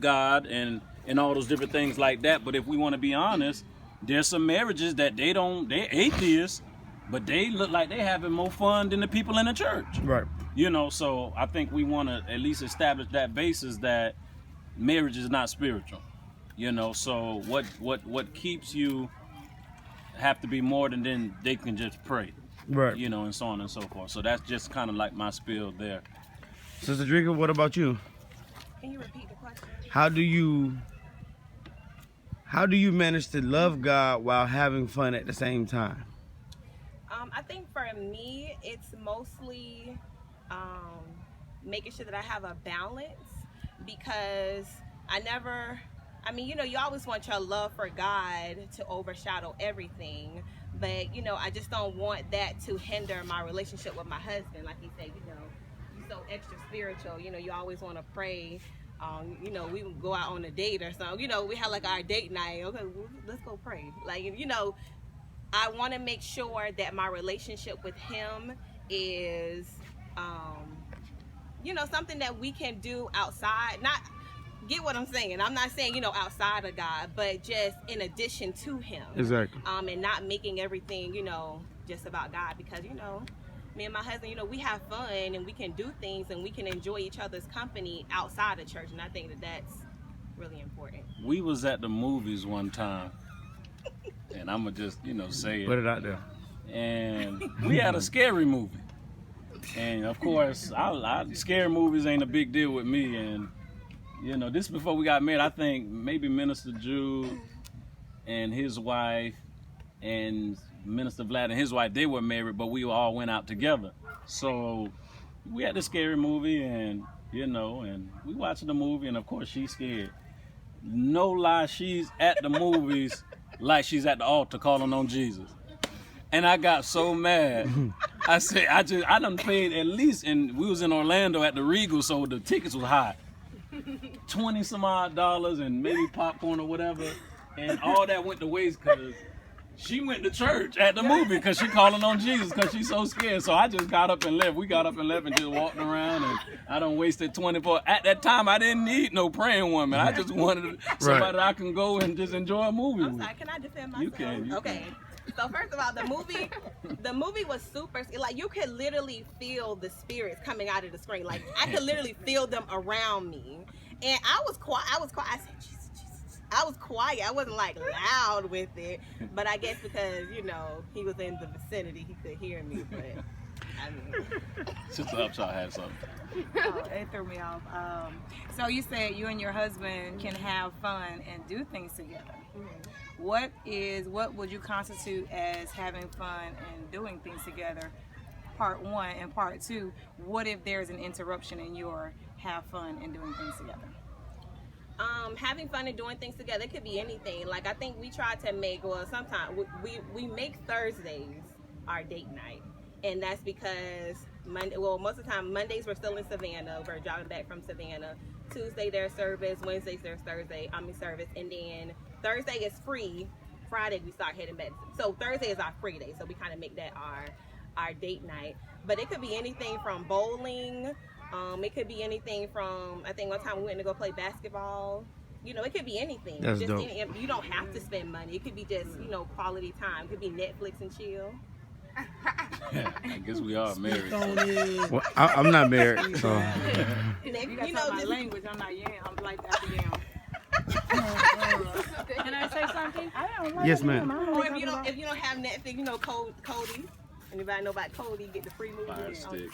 God and all those different things like that. But if we want to be honest, there's some marriages that they atheists, but they look like they having more fun than the people in the church. Right. You know, so I think we want to at least establish that basis that marriage is not spiritual. You know, so what keeps you have to be more than then they can just pray. Right. You know, and so on and so forth. So that's just kind of like my spiel there. Sister Drika, what about you? Can you repeat the question? How do you manage to love God while having fun at the same time? I think for me, it's mostly making sure that I have a balance, because you always want your love for God to overshadow everything, but, I just don't want that to hinder my relationship with my husband. Like he said, you're so extra spiritual, you always want to pray. We would go out on a date or something, we had like our date night. Okay, well, let's go pray. Like, I want to make sure that my relationship with him is, something that we can do outside. Not, get what I'm saying? I'm not saying, outside of God, but just in addition to him. Exactly. And not making everything, just about God, because, me and my husband, we have fun and we can do things and we can enjoy each other's company outside of church. And I think that that's really important. We was at the movies one time, and I'm going to just, say it. Put it out there. And we had a scary movie. And, of course, scary movies ain't a big deal with me. And, this before we got married, I think maybe Minister Jude and his wife and Minister Vlad and his wife, they were married, but we all went out together. So we had the scary movie, and and we watching the movie, and of course she's scared. No lie, she's at the movies like she's at the altar calling on Jesus. And I got so mad. I said, I done paid at least, and we was in Orlando at the Regal, so the tickets was high. 20 some odd dollars and maybe popcorn or whatever, and all that went to waste because she went to church at the movie because she calling on Jesus because she's so scared. So I just got up and left. We got up and left and just walked around, and I done wasted 24. At that time, I didn't need no praying woman. I just wanted somebody that I can go and just enjoy a movie with. I'm sorry, can I defend myself? You can. Okay. So first of all, the movie was super, like you could literally feel the spirits coming out of the screen. Like I could literally feel them around me. And I was quiet. I said, Jesus, Jesus. I was quiet. I wasn't like loud with it. But I guess because, he was in the vicinity, he could hear me. But Sister Upshaw had something. Oh, it threw me off. So you said you and your husband can have fun and do things together. Mm-hmm. What would you constitute as having fun and doing things together? Part one, and part two, what if there's an interruption in your have fun and doing things together? Having fun and doing things together, it could be anything. Like I think we try to make, sometimes we make Thursdays our date night. And that's because most of the time Mondays we're still in Savannah. We're driving back from Savannah. Tuesday there's service, Wednesdays there's service, and then Thursday is free. Friday we start heading back. So Thursday is our free day. So we kind of make that our date night. But it could be anything from bowling. It could be anything from, I think one time we went to go play basketball. It could be anything. That's just dope. You don't have to spend money. It could be just, quality time. It could be Netflix and chill. I guess we are married. Well, I'm not married, so. You know my language. I'm not yam. I'm like that for yam. Can I say something? I don't like Yes, yam. ma'am. Or if you don't have Netflix, Cody. Anybody know about Cody? Get the free movie. Fire stick.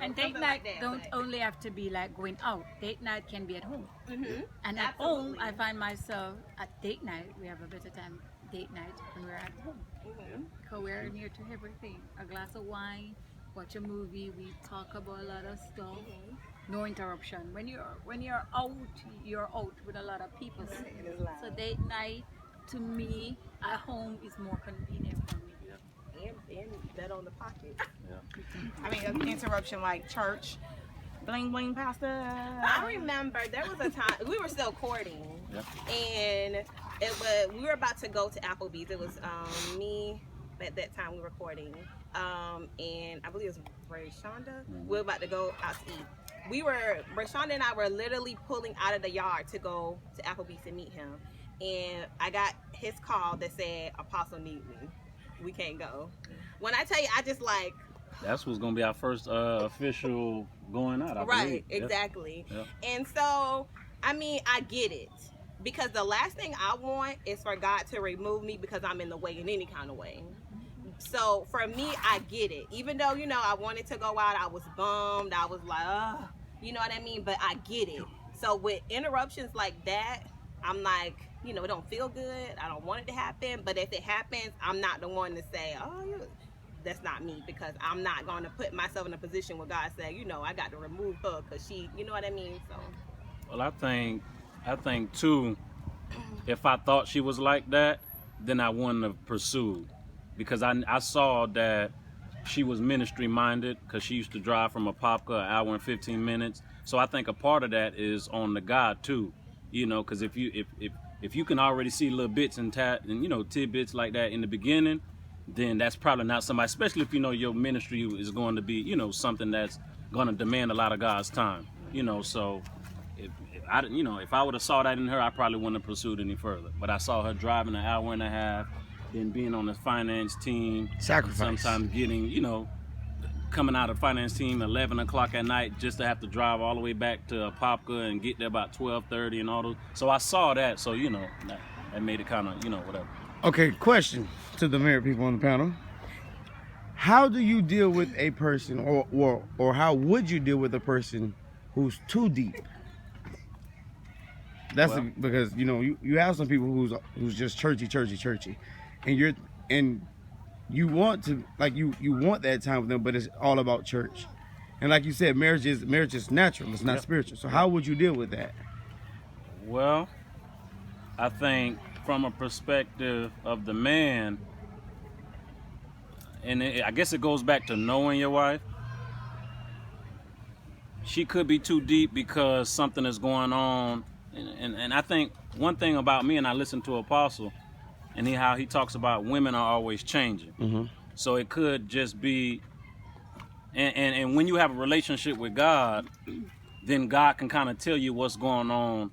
And date night don't only have to be like going out. Date night can be at home. Mm-hmm. And at Absolutely. home, I find myself at date night, we have a better time date night when we're at home. Mm-hmm. Because we're near to everything. A glass of wine, watch a movie, we talk about a lot of stuff. No interruption. When you're out with a lot of people. So date night, to me, at home is more convenient for me. And that on the pocket. I mean, an interruption like church. Bling bling pastor. I remember there was a time we were still courting, and we were about to go to Applebee's. It was me at that time we were courting, and I believe it was Ray Shonda. We were about to go out to eat, Rashawn and I were literally pulling out of the yard to go to Applebee's to meet him. And I got his call that said, Apostle need me. We can't go. When I tell you, I just like... That's what's gonna be our first official going out. I Right, believe. exactly. Yep. And so, I mean, I get it. Because the last thing I want is for God to remove me because I'm in the way in any kind of way. So for me, I get it. Even though, you know, I wanted to go out, I was bummed. I was like, ugh, you know what I mean? But I get it. So with interruptions like that, I'm like, you know, it don't feel good. I don't want it to happen. But if it happens, I'm not the one to say, that's not me, because I'm not going to put myself in a position where God said, you know, I got to remove her because she, you know what I mean? So. Well, I think too, if I thought she was like that, then I wouldn't have pursued, because I saw that she was ministry minded, because she used to drive from Apopka an hour and 15 minutes. So I think a part of that is on the God too, you know, because if you can already see little bits and you know, tidbits like that in the beginning, then that's probably not somebody, especially if you know your ministry is going to be, you know, something that's going to demand a lot of God's time, you know. So if I would have saw that in her, I probably wouldn't have pursued any further. But I saw her driving an hour and a half, then being on the finance team, Sacrifice. sometimes getting, you know, coming out of finance team 11 o'clock at night just to have to drive all the way back to Apopka and get there about 12:30 and all those. So I saw that. So, you know, that made it kind of, you know, whatever. Okay, question to the married people on the panel. How do you deal with a person, or how would you deal with a person who's too deep? That's because, you know, you have some people who's just churchy, and you want to, like, you want that time with them, but it's all about church. And like you said, marriage is natural, it's not spiritual. So how would you deal with that? Well, I think from a perspective of the man, and I guess it goes back to knowing your wife. She could be too deep because something is going on. And I think one thing about me, and I listen to Apostle, and how he talks about women are always changing. Mm-hmm. So it could just be, and when you have a relationship with God, then God can kind of tell you what's going on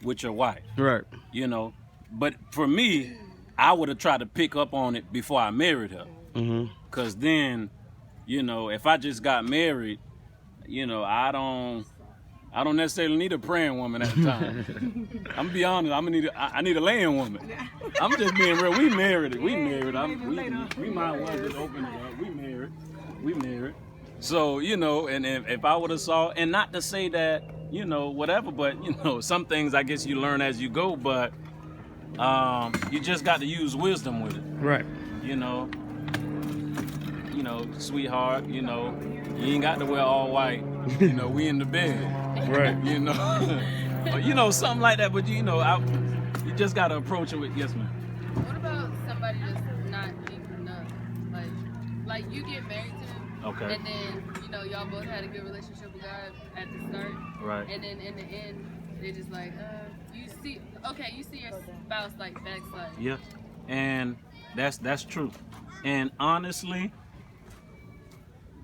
with your wife. Right. You know, but for me, I would have tried to pick up on it before I married her. Mm-hmm. Because then, you know, if I just got married, you know, I don't necessarily need a praying woman at the time. I'm gonna be honest. I need a laying woman. I'm just being real. We married. We might well just open it up. We married. So, you know, and if I would have saw, and not to say that, you know, whatever, but, you know, some things I guess you learn as you go, but you just got to use wisdom with it. Right. You know, sweetheart, you know, you ain't got to wear all white. You know, we in the bed. Right. You know, but, you know, something like that. But, you know, you just got to approach it with, yes, ma'am. What about somebody that's not deep enough? Like you get married to them, Okay. and then, you know, y'all both had a good relationship with God at the start. Right. And then in the end, they just like, you see your spouse like backslide. Yeah, and that's true. And honestly,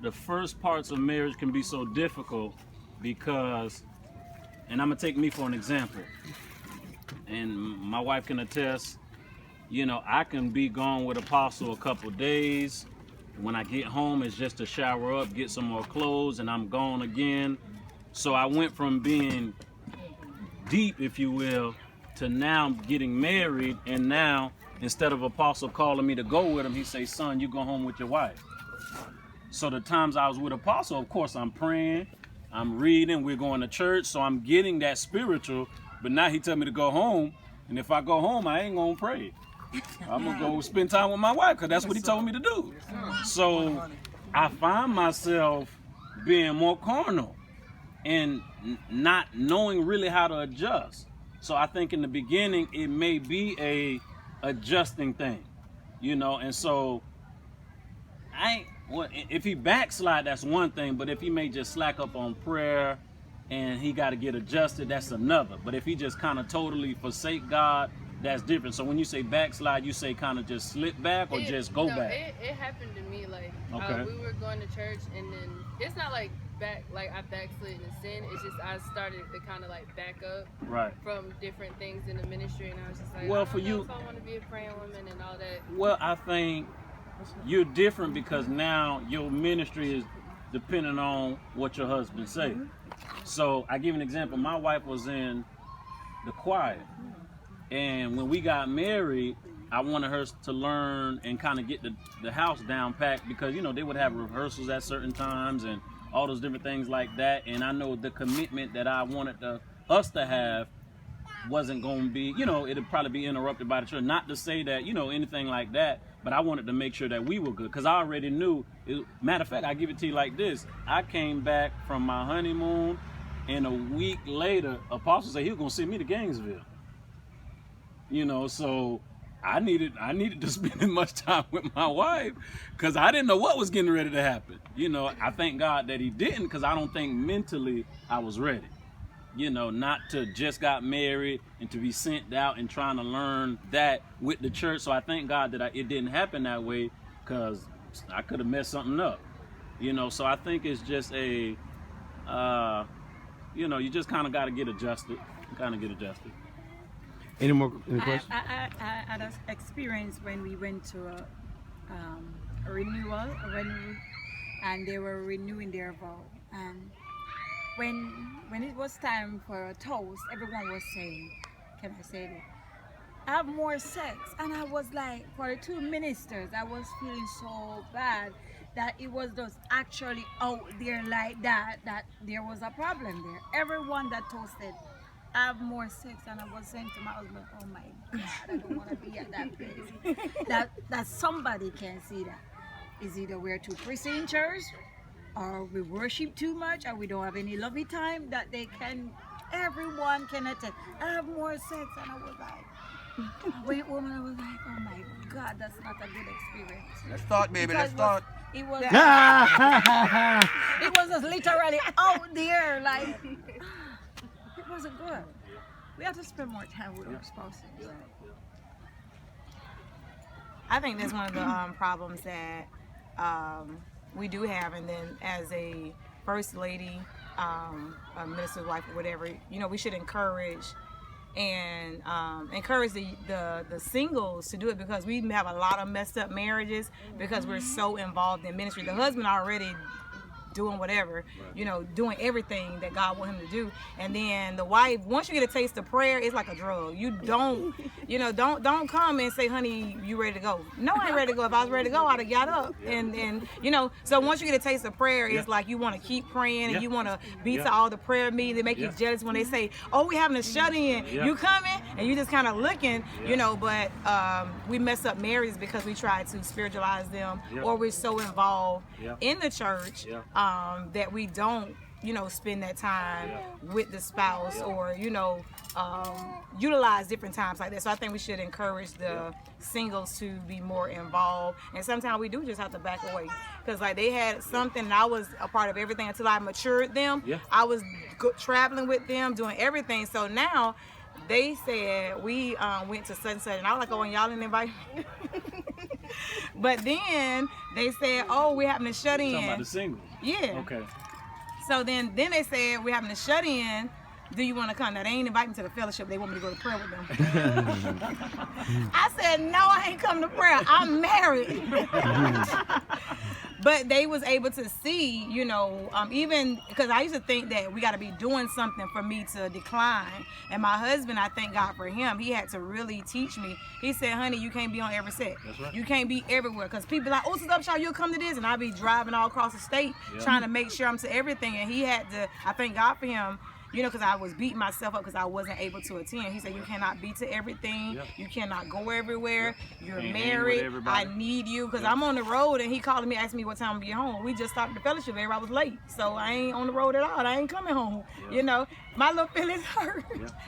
the first parts of marriage can be so difficult because, and I'm gonna take me for an example, and my wife can attest, you know, I can be gone with Apostle a couple days. When I get home, it's just to shower up, get some more clothes, and I'm gone again. So I went from being deep, if you will, to now getting married, and now instead of Apostle calling me to go with him, he say, son, you go home with your wife. So the times I was with Apostle, of course, I'm praying, I'm reading, we're going to church, so I'm getting that spiritual, but now he tell me to go home, and if I go home, I ain't gonna pray. I'm gonna go spend time with my wife, because that's what he told me to do. So I find myself being more carnal and not knowing really how to adjust. So I think in the beginning, it may be a adjusting thing, you know, and so if he backslide, that's one thing, but if he may just slack up on prayer and he got to get adjusted, that's another. But if he just kind of totally forsake God, that's different. So when you say backslide, you say kind of just slip back or just go back? It happened to me, like Okay. we were going to church, and then it's not like back, like I backslid in sin. It's just I started to kind of like back up Right. from different things in the ministry, and I was just like, Well, I for don't know you- if I want to be a praying woman and all that. Well, I think you're different because now your ministry is depending on what your husband say. So I give an example. My wife was in the choir, and when we got married, I wanted her to learn and kind of get the house down packed because, you know, they would have rehearsals at certain times and all those different things like that. And I know the commitment that I wanted us to have wasn't going to be, you know, it'd probably be interrupted by the church. Not to say that, you know, anything like that, but I wanted to make sure that we were good because I already knew. Matter of fact, I give it to you like this. I came back from my honeymoon, and a week later, Apostle said he was going to send me to Gainesville. You know, so I needed to spend as much time with my wife because I didn't know what was getting ready to happen. You know, I thank God that he didn't because I don't think mentally I was ready. You know, not to just got married and to be sent out and trying to learn that with the church. So I thank God that it didn't happen that way because I could have messed something up. You know, so I think it's just you know, you just kind of got to get adjusted. Any questions? I had an experience when we went to a renewal, and they were renewing their vow. And when it was time for a toast, everyone was saying, "Can I say it? Have more sex." And I was like, for the two ministers, I was feeling so bad that it was just actually out there like that there was a problem there. Everyone that toasted, have more sex, and I was saying to my husband, "Oh my God, I don't want to be at that place." that somebody can see that. Is either we're too prissy in church, or we worship too much, or we don't have any lovey time that everyone can attend. Have more sex, and I was like, wait, woman, I was like, oh my God, that's not a good experience. Let's start, baby. Because Let's start. It was it was just literally out there, like it wasn't good. We have to spend more time with our spouses. I think that's one of the problems that we do have, and then as a first lady, a minister's wife, or whatever, you know, we should encourage the singles to do it, because we have a lot of messed up marriages because we're so involved in ministry. The husband already doing whatever, you know, doing everything that God wants him to do, and then the wife, once you get a taste of prayer, it's like a drug. You don't, you know, don't come and say, "Honey, you ready to go?" No, I ain't ready to go. If I was ready to go, I'd have got up. And you know, so once you get a taste of prayer, it's like you want to keep praying, and you want to be to all the prayer meetings. They make you jealous when they say, "Oh, we having a shut-in, you coming?" And you just kind of looking, you know, but we mess up marriages because we try to spiritualize them, or we're so involved in the church that we don't, you know, spend that time with the spouse, or, you know, utilize different times like that. So I think we should encourage the singles to be more involved, and sometimes we do just have to back away, because like they had something and I was a part of everything until I matured them. I was traveling with them, doing everything. So now they said we went to sunset, and I was like, "Oh, and y'all didn't invite me." But then they said, "Oh, we're having a shut-in." Talking about the singles. Yeah. Okay. So then they said, "We're having a shut-in. Do you want to come?" Now, they ain't invite me to the fellowship. They want me to go to prayer with them. I said, "No, I ain't coming to prayer. I'm married." But they was able to see, you know, even because I used to think that we got to be doing something for me to decline. And my husband, I thank God for him, he had to really teach me. He said, "Honey, you can't be on every set. That's right. You can't be everywhere." Because people like, "Oh, Sister Upshaw, you'll come to this." And I be driving all across the state trying to make sure I'm to everything. And he had to, I thank God for him, you know, because I was beating myself up because I wasn't able to attend. He said, "You cannot be to everything. You cannot go everywhere. You're Can't hang with married. I everybody." need you." Because I'm on the road, and he calling me, asking me what time to be home. We just started the fellowship. Everybody was late. So I ain't on the road at all. I ain't coming home. You know, my little feelings hurt.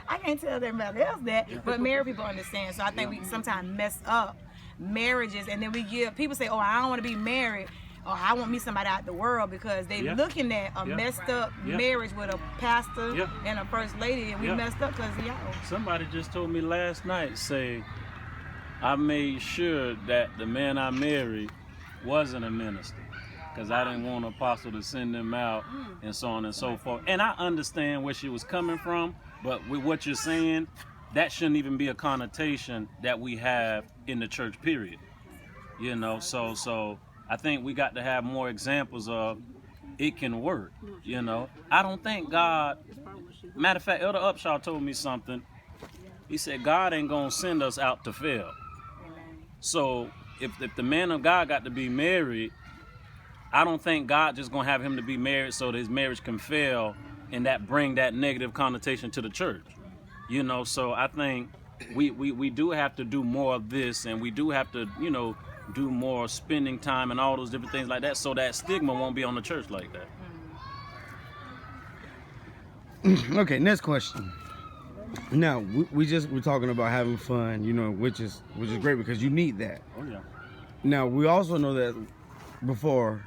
I can't tell everybody else that. But married people understand. So I think we sometimes mess up marriages. And then we give, people say, "Oh, I don't want to be married. Oh, I want me somebody out the world," because they looking at a messed up marriage with a pastor and a first lady, and we messed up because of y'all. Somebody just told me last night, say, I made sure that the man I married wasn't a minister. because I didn't want Apostle to send them out and so on and so forth. And I understand where she was coming from, but with what you're saying, that shouldn't even be a connotation that we have in the church, period. You know, so I think we got to have more examples of it can work. You know, I don't think God, matter of fact, Elder Upshaw told me something. He said, God ain't gonna send us out to fail. So if the man of God got to be married, I don't think God just gonna have him to be married so that his marriage can fail and that bring that negative connotation to the church. You know, so I think we do have to do more of this, and we do have to, you know, do more spending time and all those different things like that, so that stigma won't be on the church like that. Okay, next question. Now we're talking about having fun, you know, which is great because you need that. Oh yeah. Now we also know that before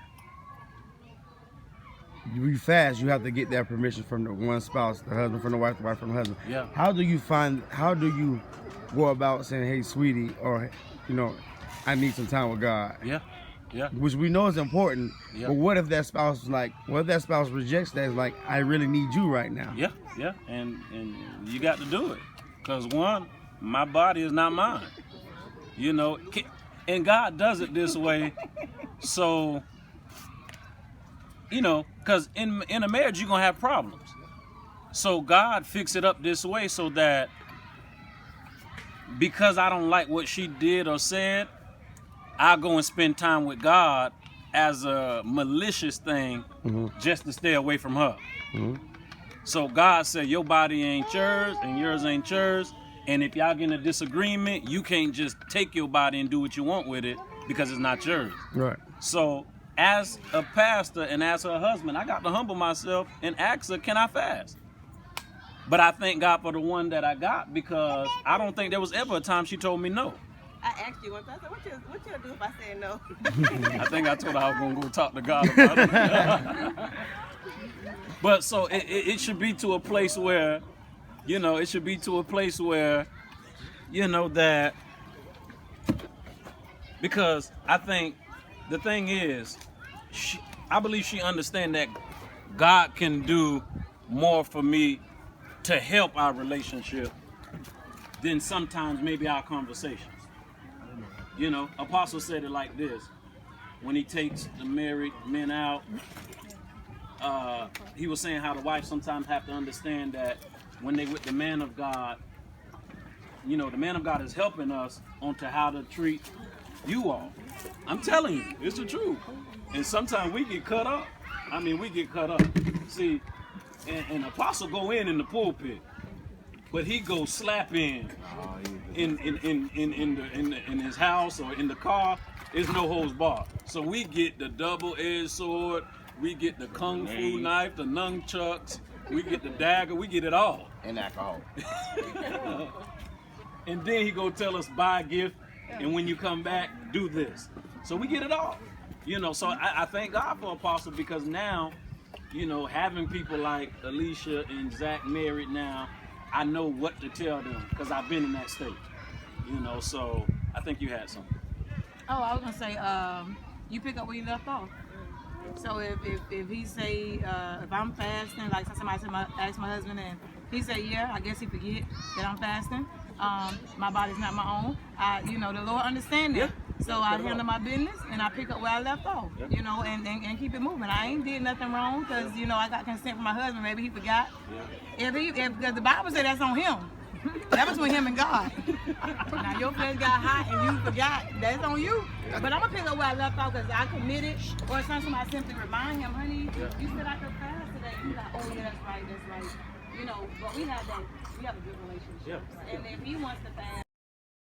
you fast, you have to get that permission from the one spouse, the husband from the wife from the husband. Yeah. How do you go about saying, hey, sweetie, or, you know, I need some time with God? Yeah. Yeah. Which we know is important. Yeah. But what if that spouse rejects that? Is like, I really need you right now. Yeah. Yeah. And you got to do it. Because one, my body is not mine. You know, and God does it this way. So, you know, because in a marriage, you're going to have problems. So God fixed it up this way so that because I don't like what she did or said, I go and spend time with God as a malicious thing just to stay away from her. So God said, your body ain't yours and yours ain't yours. And if y'all get in a disagreement, you can't just take your body and do what you want with it because it's not yours. Right. So as a pastor and as her husband, I got to humble myself and ask her, can I fast? But I thank God for the one that I got, because I don't think there was ever a time she told me no. I asked you once, I said, what you do if I say no? I think I told her I was going to go talk to God about it. But so it should be to a place where, you know, that, because I think the thing is, I believe she understands that God can do more for me to help our relationship than sometimes maybe our conversations. You know, Apostle said it like this: when he takes the married men out, he was saying how the wife sometimes have to understand that when they with the man of God, you know, the man of God is helping us onto how to treat you all. I'm telling you, it's the truth. And sometimes we get cut up. I mean, we get cut up. See, and Apostle go in the pulpit, but he goes slap in his house or in the car. There's no holds barred. So we get the double-edged sword, we get the kung fu knife, the nunchucks, we get the dagger, we get it all. And alcohol. And then he go tell us, buy a gift, and when you come back, do this. So we get it all. You know, so I thank God for Apostle, because now, you know, having people like Alicia and Zach married now, I know what to tell them because I've been in that state. You know, so I think you had something. Oh, I was gonna say, you pick up where you left off. So if he say, if I'm fasting, like somebody asked my husband, and he say, yeah, I guess he forget that I'm fasting. My body's not my own. You know, the Lord understands that. So I handle my business and I pick up where I left off. You know, and keep it moving. I ain't did nothing wrong because, you know, I got consent from my husband. Maybe he forgot. Because the Bible said that's on him. That was between him and God. Now your flesh got hot and you forgot. That's on you. But I'm gonna pick up where I left off because I committed, or somebody simply remind him, honey, you said I could fast today. He's like, oh yeah, that's right. You know, but we have a good relationship. And if he wants to fast.